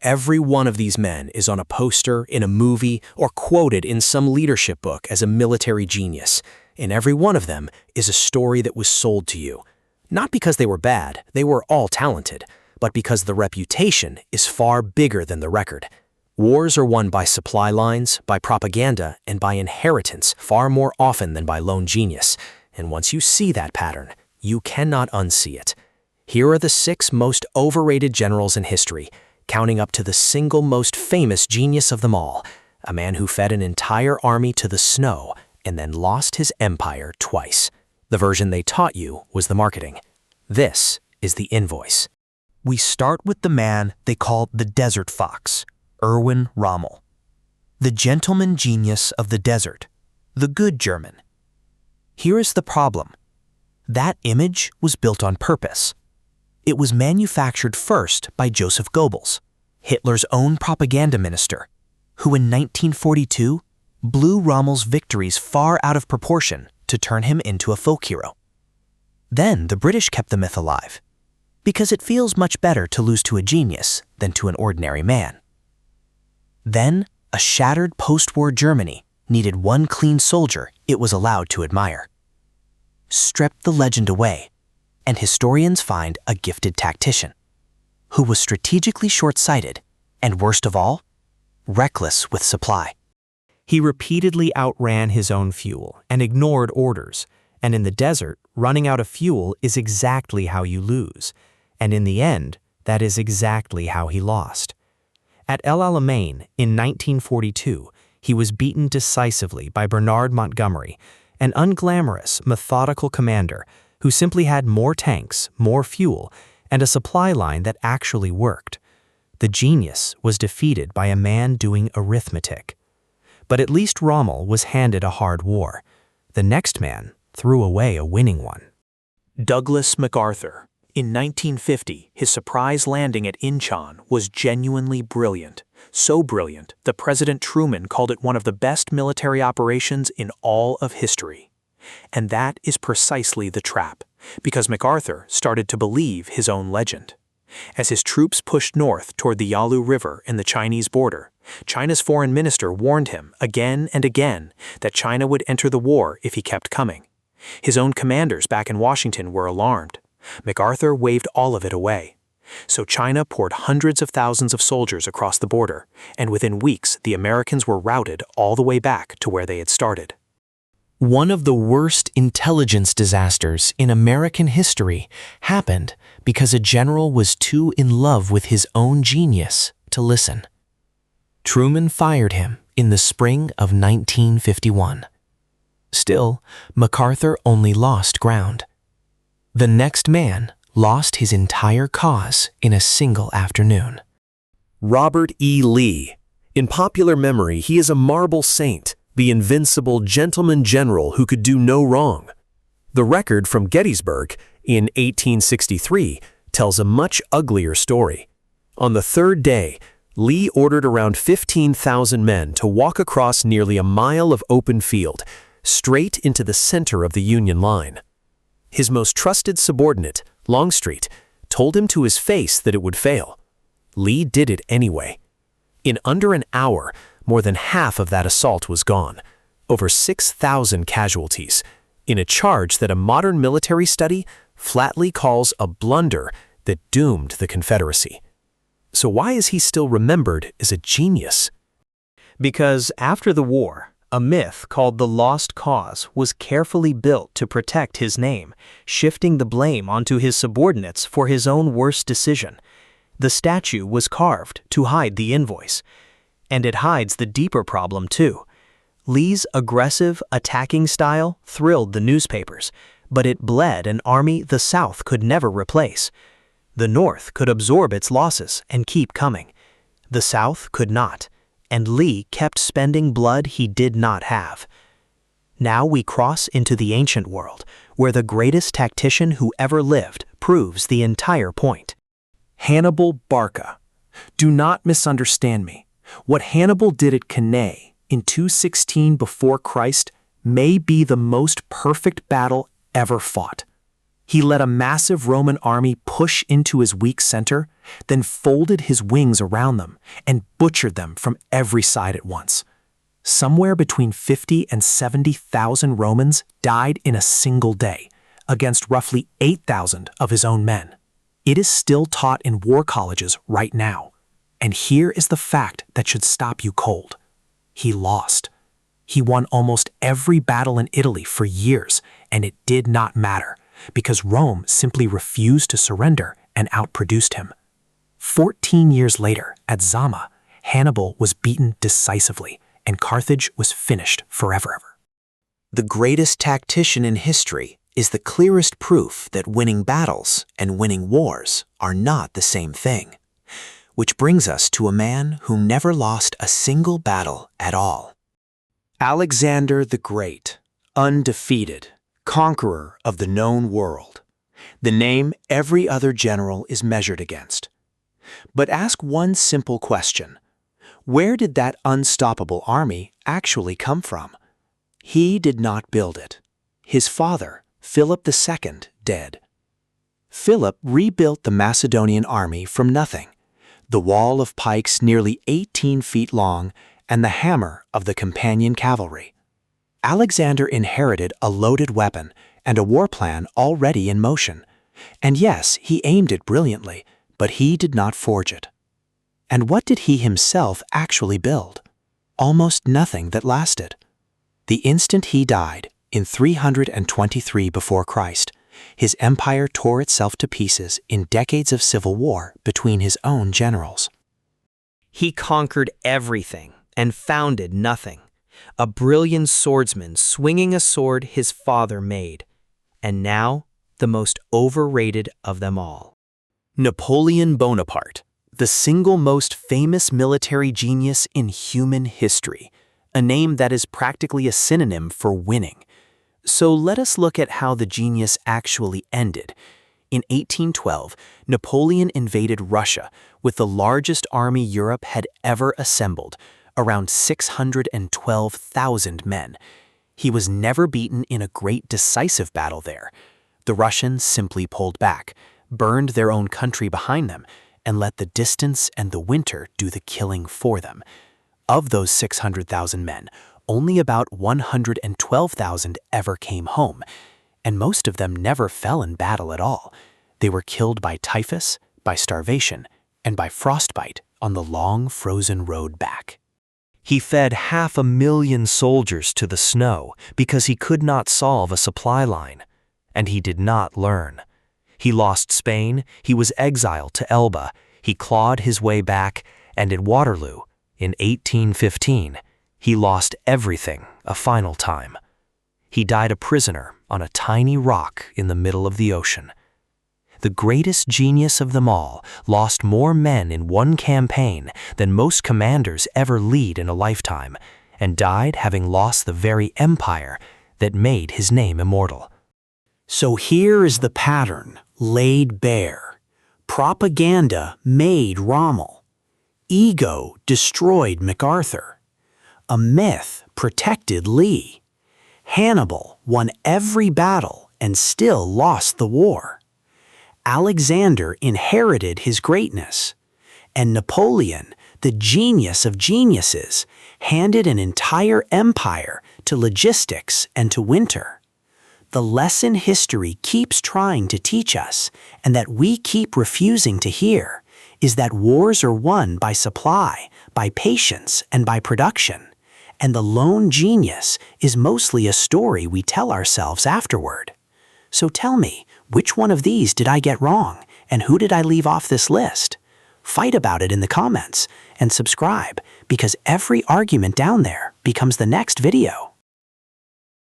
Every one of these men is on a poster, in a movie, or quoted in some leadership book as a military genius. And every one of them is a story that was sold to you. Not because they were bad, they were all talented, but because the reputation is far bigger than the record. Wars are won by supply lines, by propaganda, and by inheritance far more often than by lone genius. And once you see that pattern, you cannot unsee it. Here are the 6 most overrated generals in history, counting up to the single most famous genius of them all, a man who fed an entire army to the snow and then lost his empire twice. The version they taught you was the marketing. This is the invoice. We start with the man they called the Desert Fox, Erwin Rommel. The gentleman genius of the desert, the good German. Here is the problem. That image was built on purpose. It was manufactured first by Joseph Goebbels, Hitler's own propaganda minister, who in 1942 blew Rommel's victories far out of proportion to turn him into a folk hero. Then the British kept the myth alive, because it feels much better to lose to a genius than to an ordinary man. Then, a shattered post-war Germany needed one clean soldier it was allowed to admire. Strip the legend away, and historians find a gifted tactician, who was strategically short-sighted and, worst of all, reckless with supply. He repeatedly outran his own fuel and ignored orders, and in the desert, running out of fuel is exactly how you lose, and in the end, that is exactly how he lost. At El Alamein in 1942, he was beaten decisively by Bernard Montgomery, an unglamorous, methodical commander who simply had more tanks, more fuel, and a supply line that actually worked. The genius was defeated by a man doing arithmetic. But at least Rommel was handed a hard war. The next man threw away a winning one. Douglas MacArthur. In 1950, his surprise landing at Incheon was genuinely brilliant. So brilliant that President Truman called it one of the best military operations in all of history. And that is precisely the trap, because MacArthur started to believe his own legend. As his troops pushed north toward the Yalu River and the Chinese border, China's foreign minister warned him again and again that China would enter the war if he kept coming. His own commanders back in Washington were alarmed. MacArthur waved all of it away. So China poured hundreds of thousands of soldiers across the border, and within weeks the Americans were routed all the way back to where they had started. One of the worst intelligence disasters in American history happened because a general was too in love with his own genius to listen. Truman fired him in the spring of 1951. Still, MacArthur only lost ground. The next man lost his entire cause in a single afternoon. Robert E. Lee. In popular memory, he is a marble saint, the invincible gentleman general who could do no wrong. The record from Gettysburg in 1863 tells a much uglier story. On the 3rd day, Lee ordered around 15,000 men to walk across nearly a mile of open field, straight into the center of the Union line. His most trusted subordinate, Longstreet, told him to his face that it would fail. Lee did it anyway. In under an hour, more than half of that assault was gone, over 6,000 casualties, in a charge that a modern military study flatly calls a blunder that doomed the Confederacy. So why is he still remembered as a genius? Because after the war, a myth called the Lost Cause was carefully built to protect his name, shifting the blame onto his subordinates for his own worst decision. The statue was carved to hide the invoice. And it hides the deeper problem too. Lee's aggressive, attacking style thrilled the newspapers, but it bled an army the South could never replace. The North could absorb its losses and keep coming. The South could not, and Lee kept spending blood he did not have. Now we cross into the ancient world, where the greatest tactician who ever lived proves the entire point. Hannibal Barca. Do not misunderstand me. What Hannibal did at Cannae in 216 before Christ may be the most perfect battle ever fought. He let a massive Roman army push into his weak center, then folded his wings around them and butchered them from every side at once. Somewhere between 50 and 70,000 Romans died in a single day, against roughly 8,000 of his own men. It is still taught in war colleges right now. And here is the fact that should stop you cold. He lost. He won almost every battle in Italy for years, and it did not matter, because Rome simply refused to surrender and outproduced him. 14 years later, at Zama, Hannibal was beaten decisively, and Carthage was finished forever. The greatest tactician in history is the clearest proof that winning battles and winning wars are not the same thing. Which brings us to a man who never lost a single battle at all. Alexander the Great, undefeated, conqueror of the known world. The name every other general is measured against. But ask one simple question. Where did that unstoppable army actually come from? He did not build it. His father, Philip II, did. Philip rebuilt the Macedonian army from nothing. The wall of pikes nearly 18 feet long and the hammer of the companion cavalry. Alexander inherited a loaded weapon and a war plan already in motion. And yes, he aimed it brilliantly, but he did not forge it. And what did he himself actually build? Almost nothing that lasted. The instant he died, in 323 before Christ, his empire tore itself to pieces in decades of civil war between his own generals. He conquered everything and founded nothing. A brilliant swordsman swinging a sword his father made. And now, the most overrated of them all. Napoleon Bonaparte, the single most famous military genius in human history, a name that is practically a synonym for winning. So let us look at how the genius actually ended. In 1812, Napoleon invaded Russia with the largest army Europe had ever assembled, around 612,000 men. He was never beaten in a great decisive battle there. The Russians simply pulled back, burned their own country behind them, and let the distance and the winter do the killing for them. Of those 600,000 men, only about 112,000 ever came home, and most of them never fell in battle at all. They were killed by typhus, by starvation, and by frostbite on the long frozen road back. He fed 500,000 soldiers to the snow because he could not solve a supply line, and he did not learn. He lost Spain, he was exiled to Elba, he clawed his way back, and at Waterloo, in 1815, he lost everything a final time. He died a prisoner on a tiny rock in the middle of the ocean. The greatest genius of them all lost more men in one campaign than most commanders ever lead in a lifetime, and died having lost the very empire that made his name immortal. So here is the pattern laid bare. Propaganda made Rommel. Ego destroyed MacArthur. A myth protected Lee. Hannibal won every battle and still lost the war. Alexander inherited his greatness. And Napoleon, the genius of geniuses, handed an entire empire to logistics and to winter. The lesson history keeps trying to teach us, and that we keep refusing to hear, is that wars are won by supply, by patience, and by production. And the lone genius is mostly a story we tell ourselves afterward. So tell me, which one of these did I get wrong, and who did I leave off this list? Fight about it in the comments, and subscribe, because every argument down there becomes the next video.